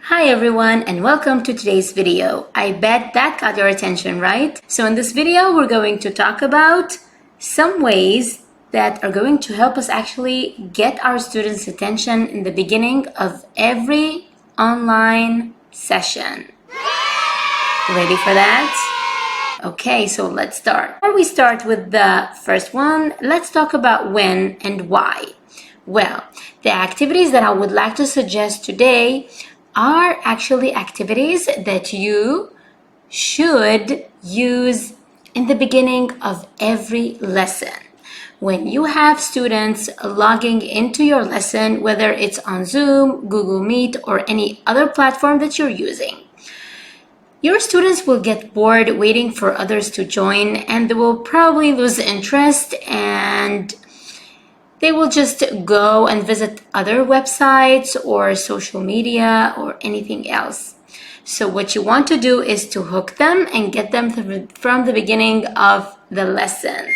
Hi everyone and welcome to today's video. I bet that got your attention, right? So in this video, we're going to talk about some ways that are going to help us actually get our students' attention in the beginning of every online session. Ready for that? Okay, so let's start. Before we start with the first one, let's talk about when and why. Well, the activities that I would like to suggest today are actually activities that you should use in the beginning of every lesson. When you have students logging into your lesson, whether it's on Zoom, Google Meet, or any other platform that you're using, your students will get bored waiting for others to join, and they will probably lose interest and they will just go and visit other websites or social media or anything else. So what you want to do is to hook them and get them from the beginning of the lesson.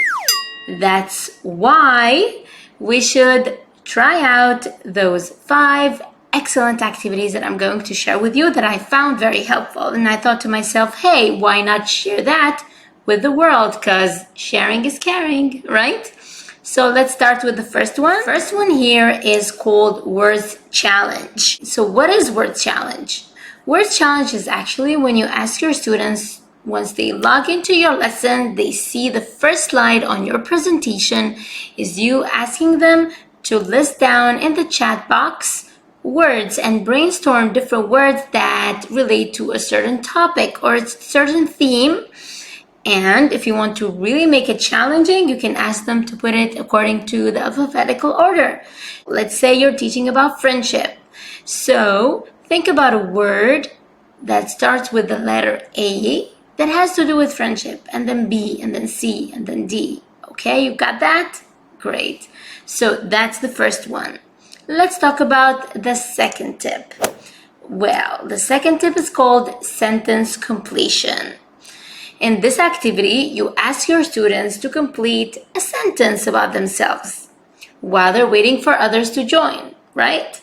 That's why we should try out those 5 excellent activities that I'm going to share with you that I found very helpful. And I thought to myself, hey, why not share that with the world? Because sharing is caring, right? So let's start with the first one. First one here is called Words Challenge. So what is Words Challenge? Words Challenge is actually when you ask your students, once they log into your lesson, they see the first slide on your presentation is you asking them to list down in the chat box words and brainstorm different words that relate to a certain topic or a certain theme. And if you want to really make it challenging, you can ask them to put it according to the alphabetical order. Let's say you're teaching about friendship. So think about a word that starts with the letter A that has to do with friendship, and then B, and then C, and then D. Okay, you got that? Great. So that's the first one. Let's talk about the second tip. Well, the second tip is called sentence completion. In this activity, you ask your students to complete a sentence about themselves while they're waiting for others to join, right?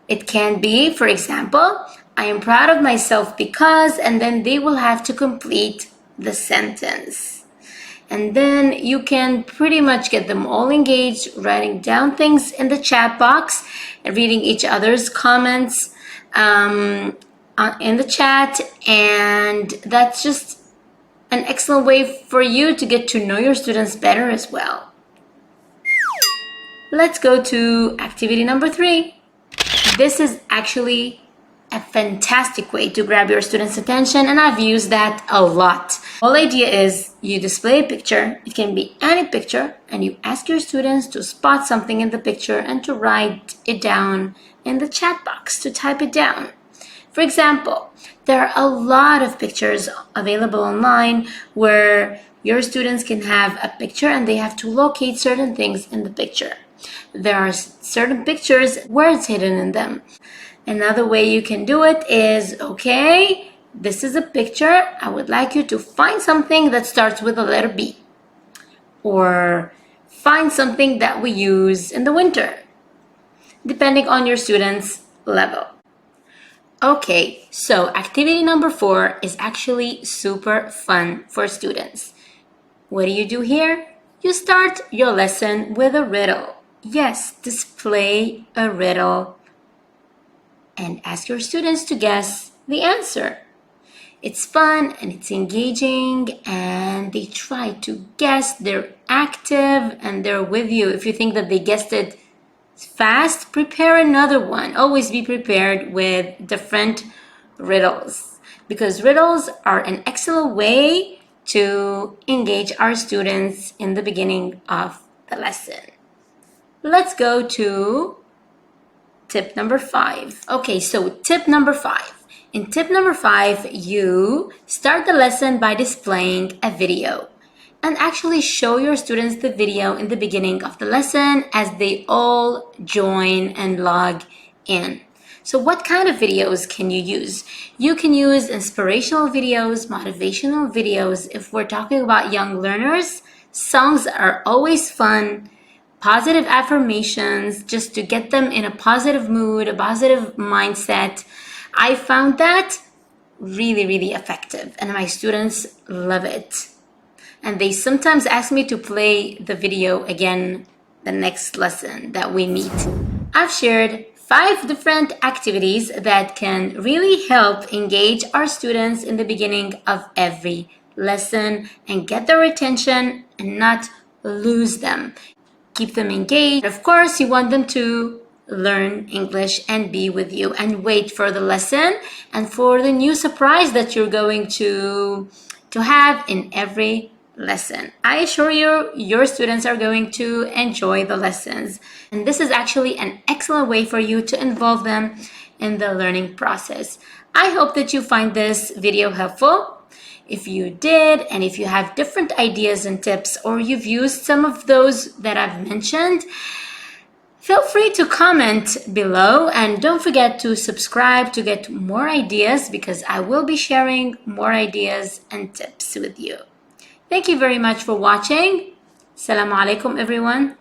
It can be, for example, I am proud of myself because, and then they will have to complete the sentence. And then you can pretty much get them all engaged, writing down things in the chat box and reading each other's comments in the chat. And that's just an excellent way for you to get to know your students better as well. Let's go to activity number 3. This is actually a fantastic way to grab your students' attention, and I've used that a lot. The whole idea is you display a picture. It can be any picture, and you ask your students to spot something in the picture and to write it down in the chat box, to type it down. For example, there are a lot of pictures available online where your students can have a picture and they have to locate certain things in the picture. There are certain pictures, words hidden in them. Another way you can do it is, okay, this is a picture. I would like you to find something that starts with the letter B. Or find something that we use in the winter, depending on your students' level. Okay, so activity number 4 is actually super fun for students. What do you do here? You start your lesson with a riddle. Yes, display a riddle and ask your students to guess the answer. It's fun and it's engaging and they try to guess. They're active and they're with you. If you think that they guessed it fast, prepare another one. Always be prepared with different riddles because riddles are an excellent way to engage our students in the beginning of the lesson. Let's go to tip number 5. Okay, so tip number 5. In tip number 5, you start the lesson by displaying a video. And actually show your students the video in the beginning of the lesson as they all join and log in. So what kind of videos can you use? You can use inspirational videos, motivational videos. If we're talking about young learners, songs are always fun. Positive affirmations just to get them in a positive mood, a positive mindset. I found that really effective, and my students love it. And they sometimes ask me to play the video again the next lesson that we meet. I've shared 5 different activities that can really help engage our students in the beginning of every lesson and get their attention and not lose them. Keep them engaged. Of course, you want them to learn English and be with you and wait for the lesson and for the new surprise that you're going to have in every lesson. I assure you, your students are going to enjoy the lessons. And this is actually an excellent way for you to involve them in the learning process. I hope that you find this video helpful. If you did, and if you have different ideas and tips, or you've used some of those that I've mentioned, feel free to comment below, and don't forget to subscribe to get more ideas, because I will be sharing more ideas and tips with you. Thank you very much for watching. Assalamu alaikum, everyone.